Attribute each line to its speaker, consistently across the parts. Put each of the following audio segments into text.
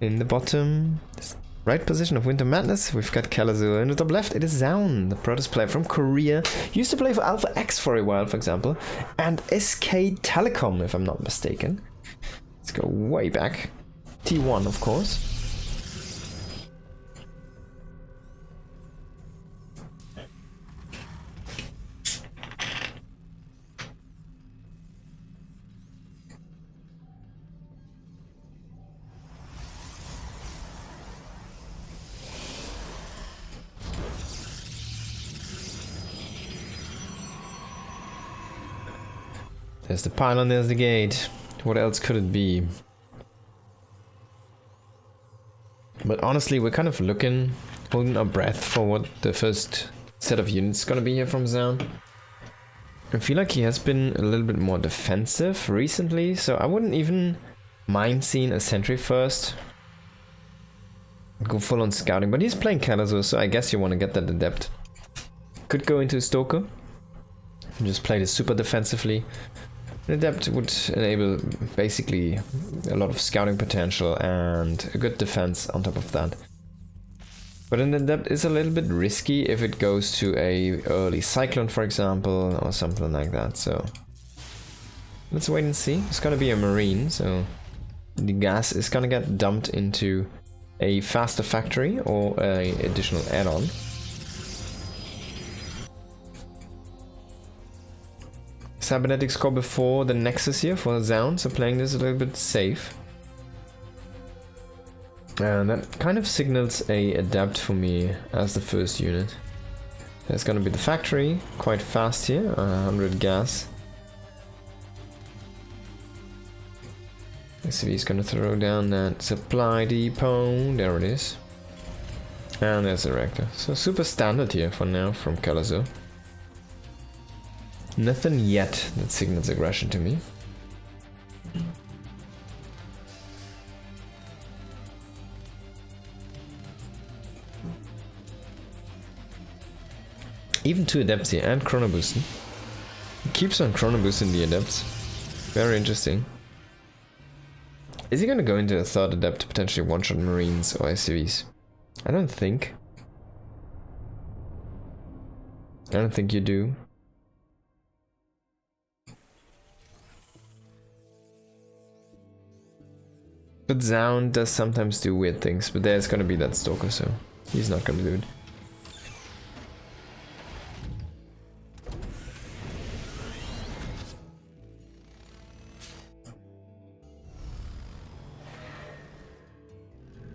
Speaker 1: In the bottom right position of Winter Madness, we've got Kelazhur. In the top left, it is Zoun, the Protoss player from Korea. Used to play for Alpha X for a while, for example. And SK Telecom, if I'm not mistaken. Let's go way back. T1, of course. There's the pylon, there's the gate. What else could it be? But honestly, we're kind of holding our breath for what the first set of units is gonna be here from Zoun. I feel like he has been a little bit more defensive recently, so I wouldn't even mind seeing a sentry first. Go full on scouting, but he's playing Kelazhur, so I guess you want to get that adept. Could go into Stalker and just play this super defensively. An adept would enable basically a lot of scouting potential and a good defense on top of that. But an adept is a little bit risky if it goes to a early cyclone, for example, or something like that. So let's wait and see. It's gonna be a marine, so the gas is gonna get dumped into a faster factory or a additional add-on. Cybernetic score before the Nexus here for Zoun, so playing this a little bit safe. And that kind of signals a adept for me as the first unit. There's gonna be the factory, quite fast here, 100 gas. Let's see if he's gonna throw down that supply depot, there it is. And there's the reactor. So super standard here for now from Kelazhur. Nothing yet that signals aggression to me. Even 2 adepts here and chrono boosting. He keeps on chrono boosting the adepts. Very interesting. Is he gonna go into a third adept to potentially one-shot marines or SCVs? I don't think. I don't think you do. But Zoun does sometimes do weird things, but there's gonna be that Stalker, so he's not gonna do it.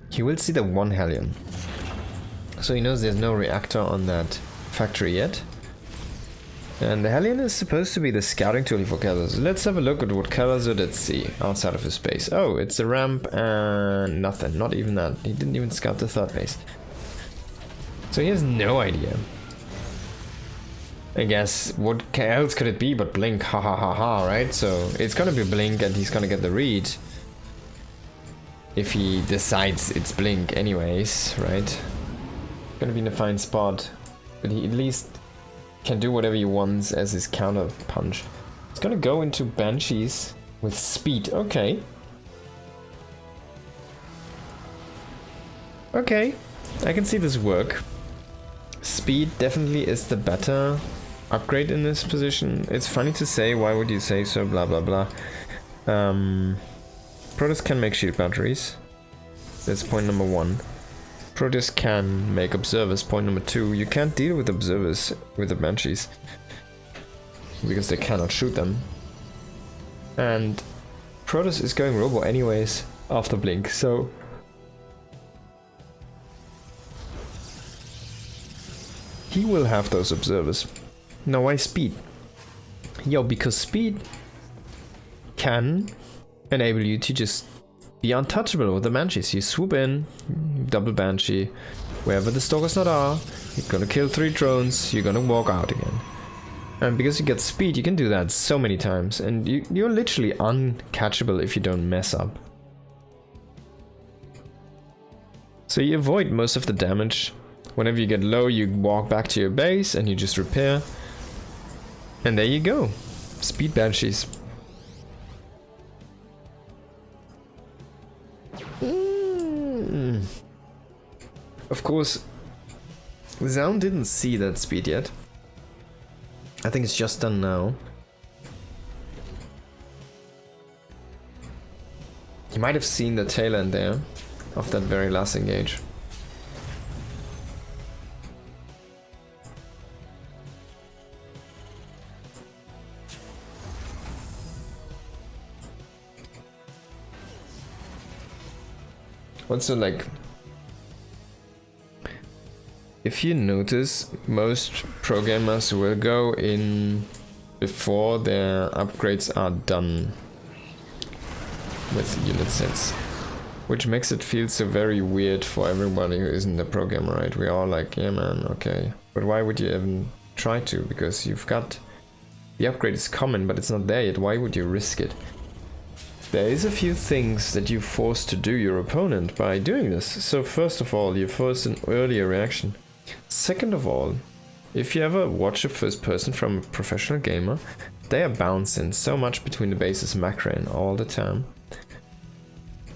Speaker 1: He will see the 1 Hellion. So he knows there's no reactor on that factory yet. And the Hellion is supposed to be the scouting tool for Kelazhur. Let's have a look at what Kelazhur did see outside of his base. Oh, it's a ramp and nothing. Not even that. He didn't even scout the third base. So he has no idea. I guess what else could it be but Blink? Ha ha ha ha, right? So it's gonna be Blink and he's gonna get the read. If he decides it's Blink anyways, right? Gonna be in a fine spot. But he at least can do whatever he wants as his counter punch. It's gonna go into Banshees with speed. Okay. Okay. I can see this work. Speed definitely is the better upgrade in this position. It's funny to say, why would you say so, blah blah blah. Protoss can make shield batteries. That's point number 1. Protoss can make observers, point number 2. You can't deal with observers with the Banshees because they cannot shoot them. And Protoss is going robo anyways after Blink, so he will have those observers. Now why speed? Yo, because speed can enable you to just be untouchable with the Banshees. You swoop in, double Banshee, wherever the Stalkers not are, you're gonna kill 3 drones, you're gonna walk out again. And because you get speed, you can do that so many times, and you're literally uncatchable if you don't mess up. So you avoid most of the damage. Whenever you get low, you walk back to your base and you just repair. And there you go. Speed Banshees. Of course, Zoun didn't see that speed yet. I think it's just done now. You might have seen the tail end there of that very last engage. Also, like, if you notice, most pro gamers will go in before their upgrades are done with unit sets, which makes it feel so very weird for everybody who isn't a pro gamer, right? We're all like, yeah man, okay, but why would you even try to? Because you've got the upgrade is common, but it's not there yet. Why would you risk it? There is a few things that you force to do your opponent by doing this. So first of all, you force an earlier reaction. Second of all, if you ever watch a first person from a professional gamer, they are bouncing so much between the bases macro all the time.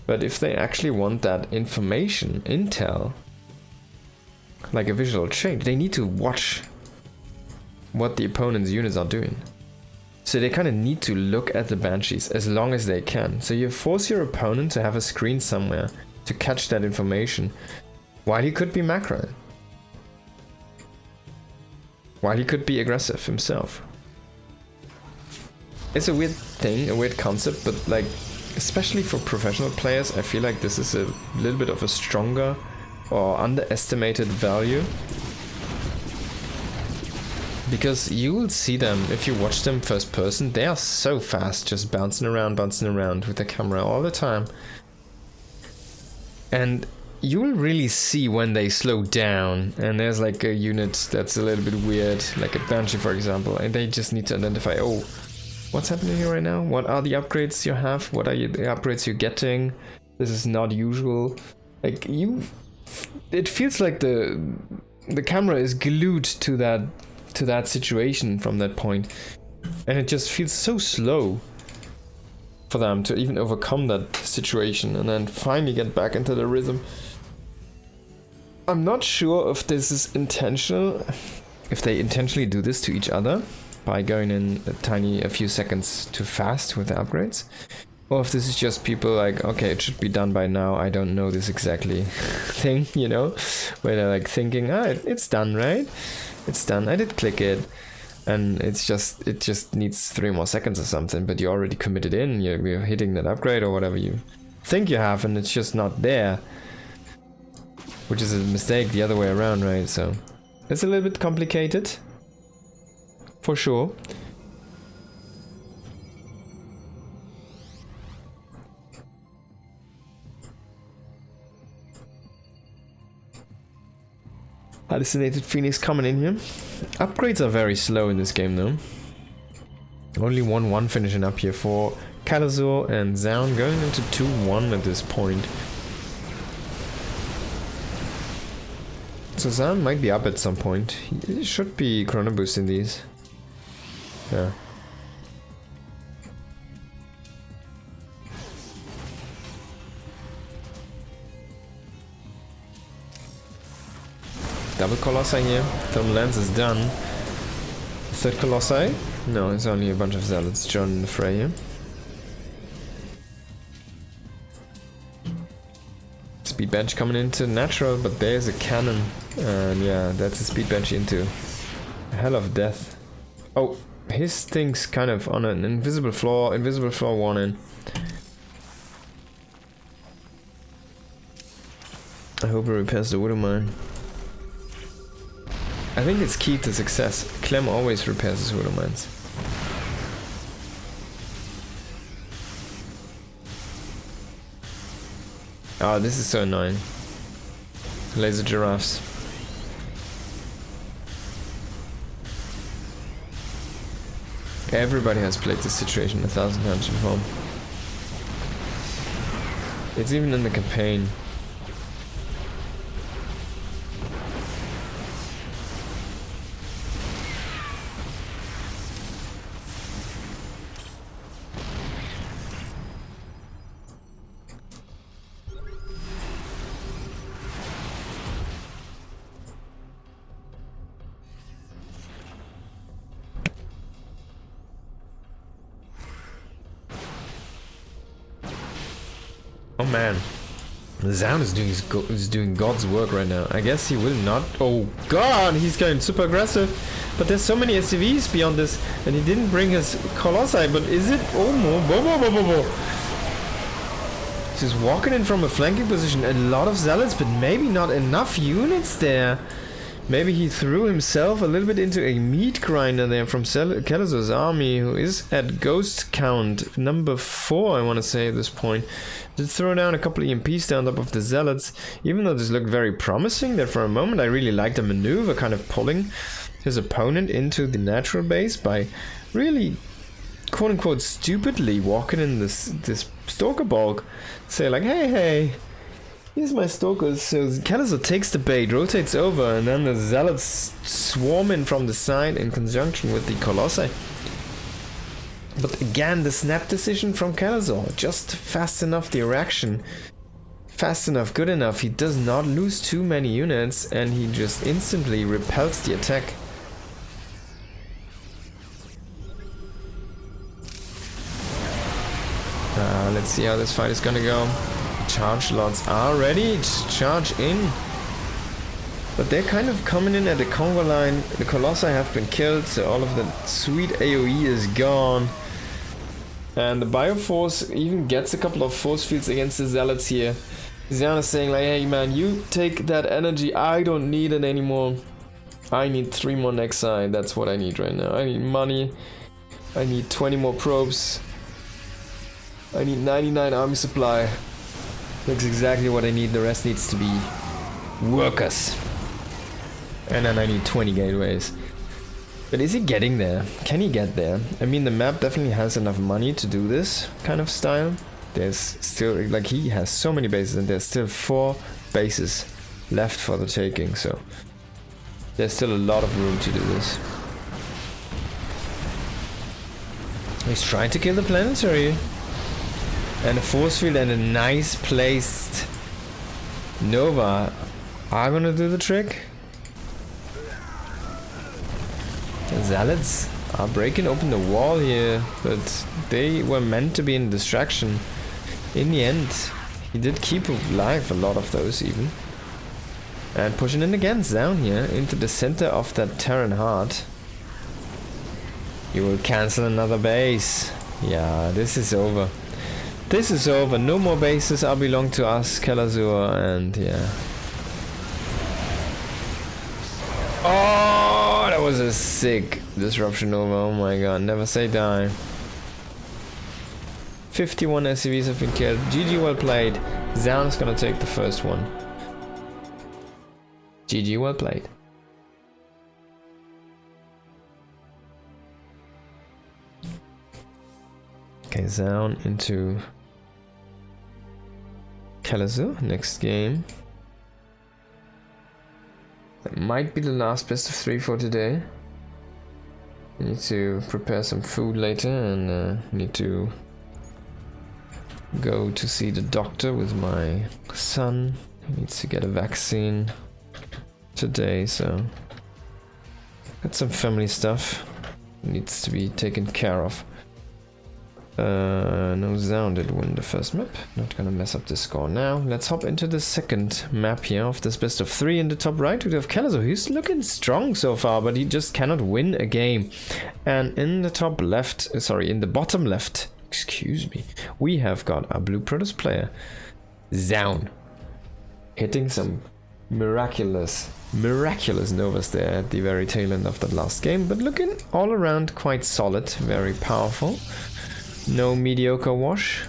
Speaker 1: But if they actually want that information, intel, like a visual change, they need to watch what the opponent's units are doing. So they kind of need to look at the Banshees as long as they can. So you force your opponent to have a screen somewhere to catch that information while he could be macro. While he could be aggressive himself. It's a weird thing, a weird concept, but like, especially for professional players, I feel like this is a little bit of a stronger or underestimated value. Because you will see them, if you watch them first person, they are so fast, just bouncing around with the camera all the time. And you will really see when they slow down, and there's like a unit that's a little bit weird, like a Banshee for example, and they just need to identify, oh, what's happening here right now? What are the upgrades you have? What are the upgrades you're getting? This is not usual. Like, it feels like the camera is glued to that situation from that point, and it just feels so slow for them to even overcome that situation and then finally get back into the rhythm. I'm not sure if this is intentional, if they intentionally do this to each other by going in a few seconds too fast with the upgrades, or if this is just people like, okay, it should be done by now, I don't know this exactly thing, you know, where they're like thinking, it's done, right? It's done, I did click it, and it just needs 3 more seconds or something, but you already committed in, you're hitting that upgrade or whatever you think you have, and it's just not there, which is a mistake the other way around, right? So it's a little bit complicated, for sure. Hallucinated Phoenix coming in here. Upgrades are very slow in this game though. Only 1-1 finishing up here for Kelazhur and Zoun, going into 2-1 at this point. So Zoun might be up at some point. He should be chrono boosting these. Yeah. Double Colossi here. Thermal Lens is done. Third Colossi? No, it's only a bunch of Zealots joining the fray here. Speed bench coming into natural, but there's a cannon. And yeah, that's a speed bench into a hell of death. Oh, his thing's kind of on an invisible floor warning. I hope it repairs the Widow Mine. I think it's key to success. Clem always repairs his Widow Mines. Oh, this is so annoying. Laser giraffes. Everybody has played this situation 1,000 times before. It's even in the campaign. Oh man. Zoun is doing God's work right now. I guess he will not. Oh god, he's going super aggressive. But there's so many SCVs beyond this, and he didn't bring his Colossi. But is it? Oh no! He's walking in from a flanking position. A lot of zealots, but maybe not enough units there. Maybe he threw himself a little bit into a meat grinder there from Kelazhur's army, who is at ghost count number 4, I want to say at this point. Did throw down a couple of EMPs down top of the zealots, even though this looked very promising there for a moment. I really liked the maneuver, kind of pulling his opponent into the natural base by really, quote-unquote, stupidly walking in this stalker bulk. Say like, hey, here's my stalkers. So Kelazhur takes the bait, rotates over, and then the zealots swarm in from the side in conjunction with the Colossi. But again, the snap decision from Kelazhur, just fast enough the reaction, fast enough, good enough. He does not lose too many units, and he just instantly repels the attack. Let's see how this fight is gonna go. Charge lots are ready to charge in. But they're kind of coming in at the conga line. The Colossi have been killed, so all of the sweet AoE is gone. And the Bioforce even gets a couple of force fields against the Zealots here. Zoun is saying like, hey man, you take that energy, I don't need it anymore. I need 3 more Nexi, that's what I need right now. I need money, I need 20 more probes, I need 99 army supply. That's exactly what I need, the rest needs to be workers. And then I need 20 gateways. But is he getting there? Can he get there? I mean, the map definitely has enough money to do this kind of style. There's still, like, he has so many bases and there's still 4 bases left for the taking, so there's still a lot of room to do this. He's trying to kill the planetary. And a force field and a nice placed Nova are gonna do the trick. The Zealots are breaking open the wall here, but they were meant to be in distraction. In the end, he did keep alive a lot of those even. And pushing in again, Zoun here, into the center of that Terran heart. You will cancel another base. Yeah, this is over. This is over. No more bases are belong to us, Kelazhur, and yeah. Oh, that was a sick disruption over. Oh my god, never say die. 51 SCVs have been killed. GG, well played. Zoun's gonna take the first one. GG, well played. Okay, Zoun into Kelazhur, next game. That might be the last best of 3 for today. I need to prepare some food later and need to go to see the doctor with my son. He needs to get a vaccine today, so got some family stuff needs to be taken care of. No, Zoun did win the first map. Not gonna mess up the score now. Let's hop into the second map here of this best of 3. In the top right we have Kelazhur. He's looking strong so far, but he just cannot win a game. And in the top left, sorry, in the bottom left, excuse me, we have got a blue Protoss player, Zoun, hitting some miraculous Novas there at the very tail end of that last game, but looking all around quite solid, very powerful. No mediocre wash.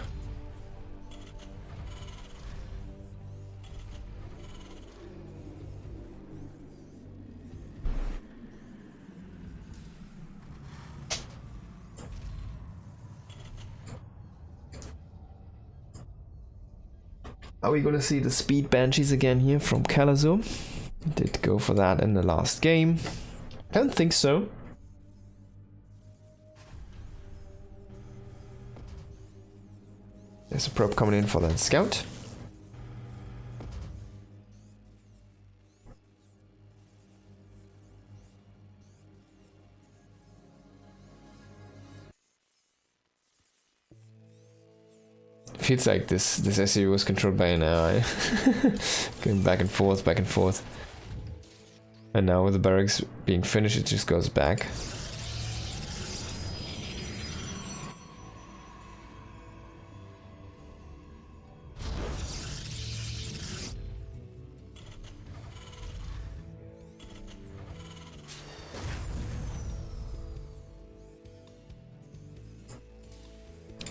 Speaker 1: Are we gonna see the speed banshees again here from Kelazhur? Did go for that in the last game. Don't think so. There's a probe coming in for that scout. Feels like this SCU was controlled by an AI. Going back and forth, back and forth. And now with the barracks being finished, it just goes back.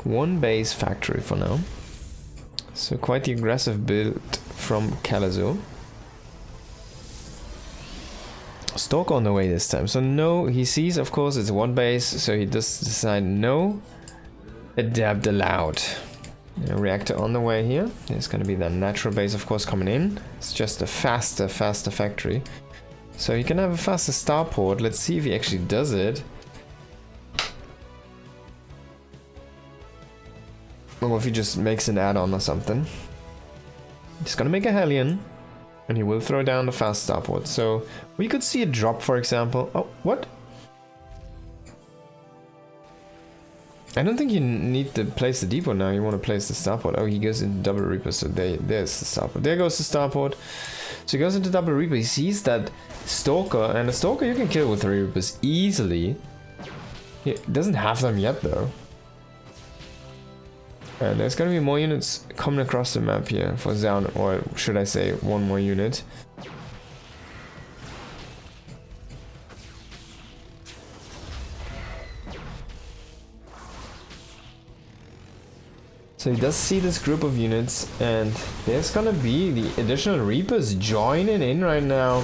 Speaker 1: One base factory for now. So quite the aggressive build from Kelazhur. Stalker on the way this time. So no, he sees of course it's one base, so he does decide no. Adapt allowed. A reactor on the way here. There's gonna be the natural base of course coming in. It's just a faster factory. So he can have a faster starport. Let's see if he actually does it. Or if he just makes an add-on or something. He's gonna make a Hellion. And he will throw down the fast starport. So we could see a drop, for example. Oh, what? I don't think you need to place the depot now. You want to place the starport. Oh, he goes into double reaper. So there's the starport. There goes the starport. So he goes into double reaper. He sees that Stalker. And a Stalker you can kill with 3 reapers easily. He doesn't have them yet though. And there's gonna be more units coming across the map here for Zoun, or should I say one more unit. So he does see this group of units, and there's gonna be the additional Reapers joining in right now.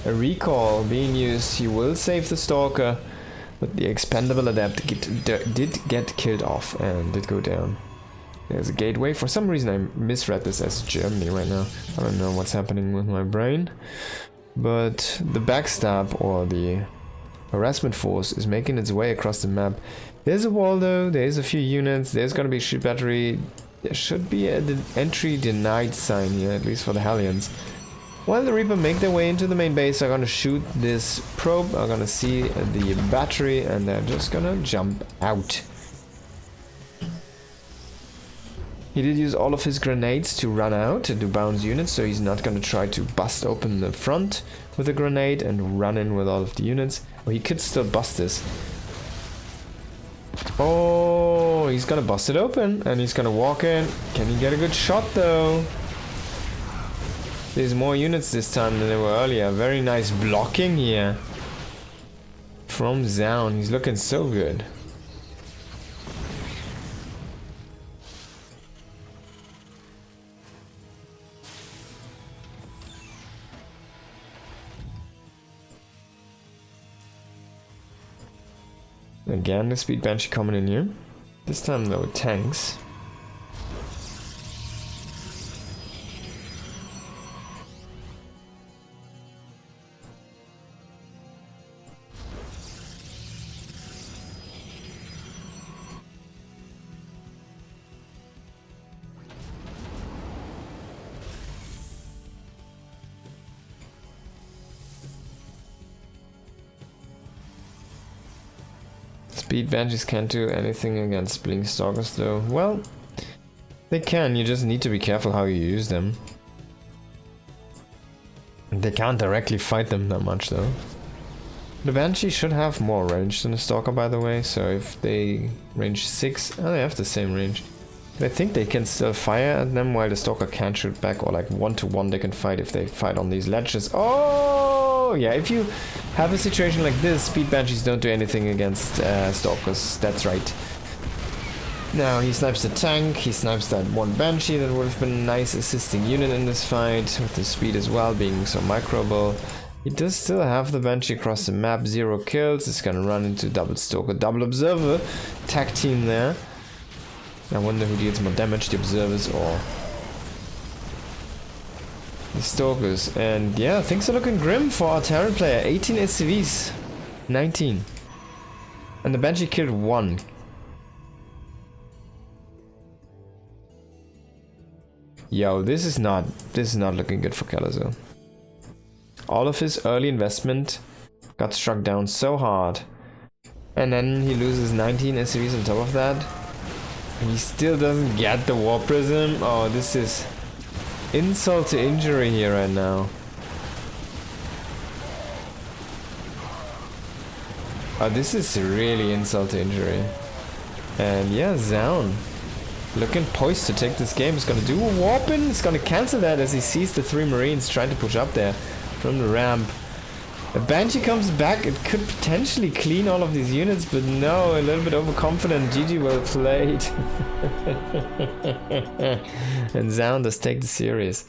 Speaker 1: A recall being used. He will save the Stalker. But the expendable adept did get killed off and did go down. There's a gateway. For some reason I misread this as Germany right now. I don't know what's happening with my brain. But the backstab or the harassment force is making its way across the map. There's a wall though, there's a few units, there's gonna be a shield battery. There should be an entry denied sign here, at least for the Hellions. While the Reaper make their way into the main base, they're gonna shoot this probe, are gonna see the battery, and they're just gonna jump out. He did use all of his grenades to run out, to bounce units, so he's not gonna try to bust open the front with a grenade and run in with all of the units. Well, he could still bust this. Oh, he's gonna bust it open, and he's gonna walk in. Can he get a good shot though? There's more units this time than there were earlier. Very nice blocking here from Zoun. He's looking so good. Again, the Speed Banshee coming in here. This time though, tanks. Speed Banshees can't do anything against Blink Stalkers though. Well, they can, you just need to be careful how you use them. They can't directly fight them that much though. The Banshee should have more range than the Stalker, by the way, so if they range 6, oh, they have the same range. But I think they can still fire at them while the Stalker can't shoot back, or like 1-to-1 they can fight if they fight on these ledges. Oh yeah, if you have a situation like this, Speed Banshees don't do anything against Stalkers, that's right. Now he snipes the tank, he snipes that one Banshee that would have been a nice assisting unit in this fight, with the speed as well being so microable. He does still have the Banshee across the map, 0 kills, it's gonna run into double Stalker, double Observer, tag team there. I wonder who deals more damage, the Observers or the Stalkers. And yeah, things are looking grim for our Terran player. 18 SCVs, 19. And the Banshee killed 1. Yo, this is not looking good for Kelazhur. All of his early investment got struck down so hard. And then he loses 19 SCVs on top of that. He still doesn't get the War Prism. Oh, this is insult to injury here right now. Oh, this is really insult to injury. And yeah, Zoun looking poised to take this game. He's gonna do a warping. He's gonna cancel that as he sees the 3 Marines trying to push up there from the ramp. A Banshee comes back. It could potentially clean all of these units, but no, a little bit overconfident. GG, well played. And Zoun does take the series.